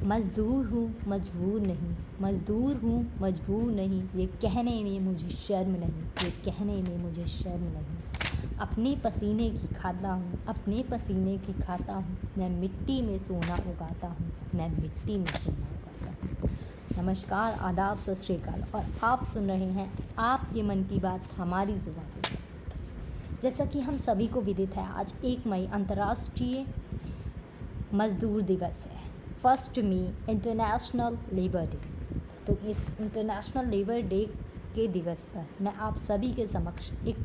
मज़दूर हूँ मजबूर नहीं, मज़दूर हूँ मजबूर नहीं, ये कहने में मुझे शर्म नहीं, ये कहने में मुझे शर्म नहीं। अपने पसीने की खाता हूँ, अपने पसीने की खाता हूँ, मैं मिट्टी में सोना उगाता हूँ, मैं मिट्टी में सोना उगाता हूँ। नमस्कार, आदाब, सत श्री अकाल, और आप सुन रहे हैं आपके मन की बात हमारी ज़ुबान के साथ। जैसा कि हम सभी को विदित है, आज 1 मई अंतर्राष्ट्रीय मज़दूर दिवस है। 1 मई इंटरनेशनल लेबर डे। तो इस इंटरनेशनल लेबर डे के दिवस पर मैं आप सभी के समक्ष एक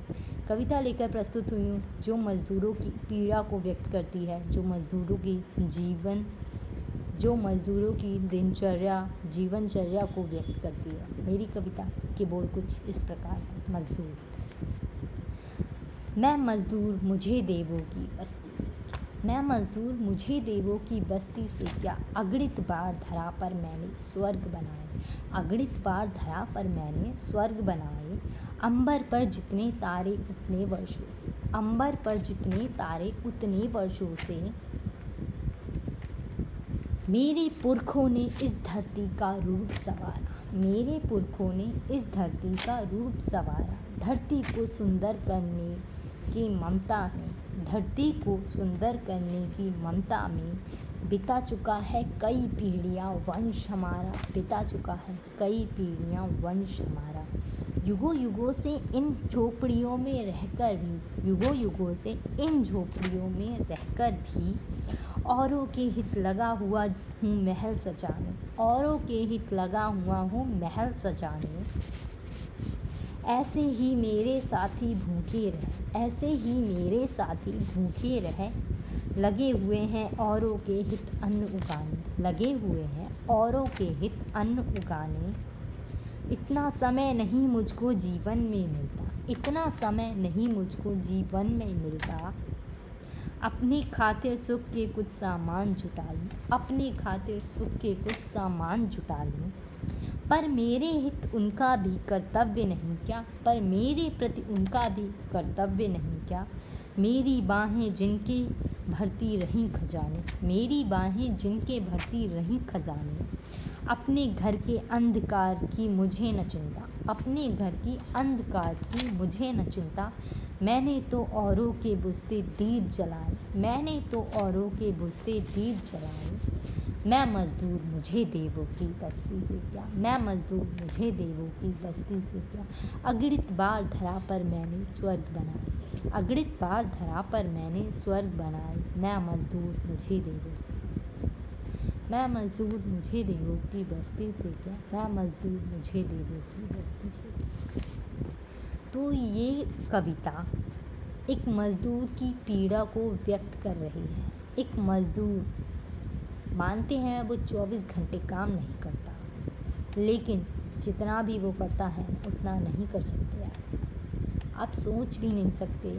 कविता लेकर प्रस्तुत हुई हूँ, जो मज़दूरों की पीड़ा को व्यक्त करती है, जो मज़दूरों की दिनचर्या, जीवनचर्या को व्यक्त करती है। मेरी कविता के बोल कुछ इस प्रकार है। मज़दूर। मैं मज़दूर मुझे देवों की बस्ती से, मैं मज़दूर मुझे देवों की बस्ती से क्या, अगणित बार धरा पर मैंने स्वर्ग बनाए, अगणित बार धरा पर मैंने स्वर्ग बनाए। अंबर पर जितने तारे उतने वर्षों से, अंबर पर जितने तारे उतने वर्षों से, मेरे पुरखों ने इस धरती का रूप संवारा, मेरे पुरखों ने इस धरती का रूप संवारा। धरती को सुंदर करने की ममता में, धरती को सुंदर करने की ममता में बिता चुका है कई पीढ़ियाँ वंश हमारा, बिता चुका है कई पीढ़ियाँ वंश हमारा। युगों युगों से इन झोपड़ियों में रहकर भी, युगों युगों से इन झोपड़ियों में रहकर भी औरों के हित लगा हुआ हूँ महल सजाने, औरों के हित लगा हुआ हूँ महल सजाने। ऐसे ही मेरे साथी भूखे रहे, ऐसे ही मेरे साथी भूखे रहे, लगे हुए हैं औरों के हित अन्न उगाने, लगे हुए हैं औरों के हित अन्न उगाने। इतना समय नहीं मुझको जीवन में मिलता, इतना समय नहीं मुझको जीवन में मिलता। अपनी खातिर सुख के कुछ सामान जुटा लूँ, अपनी खातिर सुख के कुछ सामान जुटा लूँ। पर मेरे हित उनका भी कर्तव्य नहीं क्या, पर मेरे प्रति उनका भी कर्तव्य नहीं क्या। मेरी बाहें जिनके भरती रहीं खजाने, मेरी बाहें जिनके भरती रहीं खजाने। अपने घर के अंधकार की मुझे न चिंता, अपने घर की अंधकार की मुझे न चिंता। मैंने तो औरों के बुझते दीप जलाए, मैंने तो औरों के बुझते दीप जलाए। मैं मज़दूर मुझे देवों की बस्ती से क्या, मैं मज़दूर मुझे देवों की बस्ती से क्या। अगणित बार धरा पर मैंने स्वर्ग बनाए, अगणित बार धरा पर मैंने स्वर्ग बनाए। मैं मज़दूर मुझे देवों की बस्ती से, मैं मज़दूर मुझे देवों की बस्ती से क्या, मैं मज़दूर मुझे देवों की बस्ती से क्या। तो ये कविता एक मज़दूर की पीड़ा को व्यक्त कर रही है। एक मज़दूर, मानते हैं वो 24 घंटे काम नहीं करता, लेकिन जितना भी वो करता है उतना नहीं कर सकते यार। आप सोच भी नहीं सकते,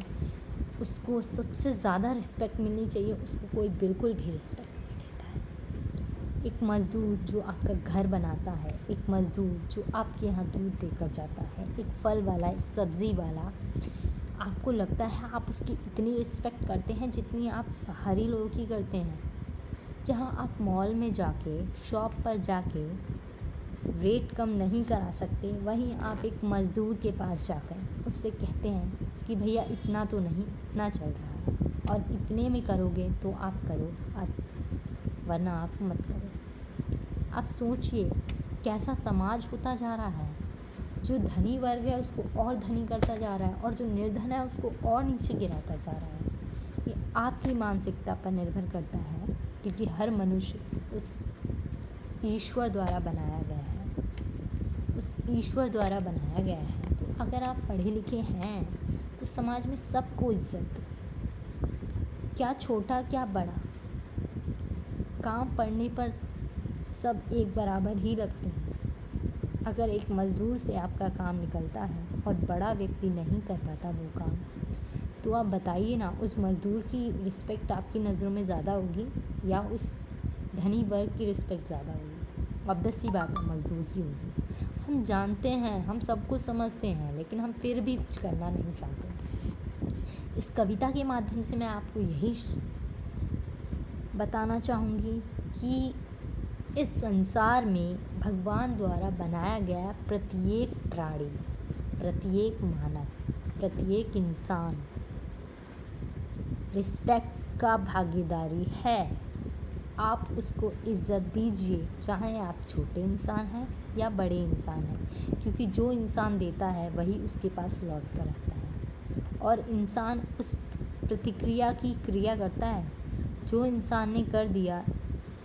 उसको सबसे ज़्यादा रिस्पेक्ट मिलनी चाहिए, उसको कोई बिल्कुल भी रिस्पेक्ट नहीं देता है। एक मज़दूर जो आपका घर बनाता है, एक मज़दूर जो आपके यहाँ दूध देकर जाता है, एक फल वाला, एक सब्ज़ी वाला, आपको लगता है आप उसकी इतनी रिस्पेक्ट करते हैं जितनी आप बाहरी लोगों की करते हैं। जहाँ आप मॉल में जाके, शॉप पर जाके रेट कम नहीं करा सकते, वहीं आप एक मज़दूर के पास जाकर उससे कहते हैं कि भैया इतना तो नहीं, इतना चल रहा है, और इतने में करोगे तो आप करो, वरना आप मत करो। आप सोचिए कैसा समाज होता जा रहा है। जो धनी वर्ग है उसको और धनी करता जा रहा है, और जो निर्धन है उसको और नीचे गिराता जा रहा है। ये आपकी मानसिकता पर निर्भर करता है, क्योंकि हर मनुष्य उस ईश्वर द्वारा बनाया गया है, उस ईश्वर द्वारा बनाया गया है। तो अगर आप पढ़े लिखे हैं तो समाज में सबको इज्जत दो, क्या छोटा क्या बड़ा, काम पड़ने पर सब एक बराबर ही लगते हैं। अगर एक मज़दूर से आपका काम निकलता है और बड़ा व्यक्ति नहीं कर पाता वो काम, तो आप बताइए ना, उस मज़दूर की रिस्पेक्ट आपकी नज़रों में ज़्यादा होगी या उस धनी वर्ग की रिस्पेक्ट ज़्यादा होगी? ऑब्वियस सी बात है, मज़दूर की होगी। हम जानते हैं, हम सब कुछ समझते हैं, लेकिन हम फिर भी कुछ करना नहीं चाहते। इस कविता के माध्यम से मैं आपको यही बताना चाहूँगी कि इस संसार में भगवान द्वारा बनाया गया प्रत्येक प्राणी, प्रत्येक मानव, प्रत्येक इंसान रिस्पेक्ट का भागीदारी है। आप उसको इज़्ज़त दीजिए, चाहे आप छोटे इंसान हैं या बड़े इंसान हैं, क्योंकि जो इंसान देता है वही उसके पास लौट कर आता है और इंसान उस प्रतिक्रिया की क्रिया करता है। जो इंसान ने कर दिया,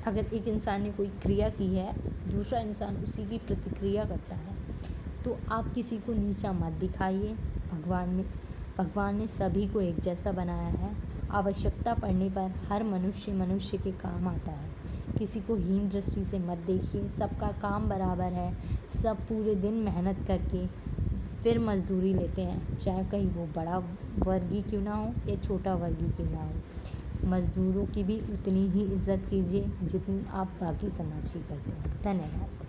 अगर एक इंसान ने कोई क्रिया की है, दूसरा इंसान उसी की प्रतिक्रिया करता है। तो आप किसी को नीचा मत दिखाइए। भगवान ने सभी को एक जैसा बनाया है। आवश्यकता पड़ने पर हर मनुष्य के काम आता है। किसी को हीन दृष्टि से मत देखिए। सबका काम बराबर है। सब पूरे दिन मेहनत करके फिर मज़दूरी लेते हैं, चाहे कहीं वो बड़ा वर्गीय क्यों ना हो या छोटा वर्गीय क्यों ना हो। मज़दूरों की भी उतनी ही इज़्ज़त कीजिए जितनी आप बाकी समाज की करते हैं। धन्यवाद।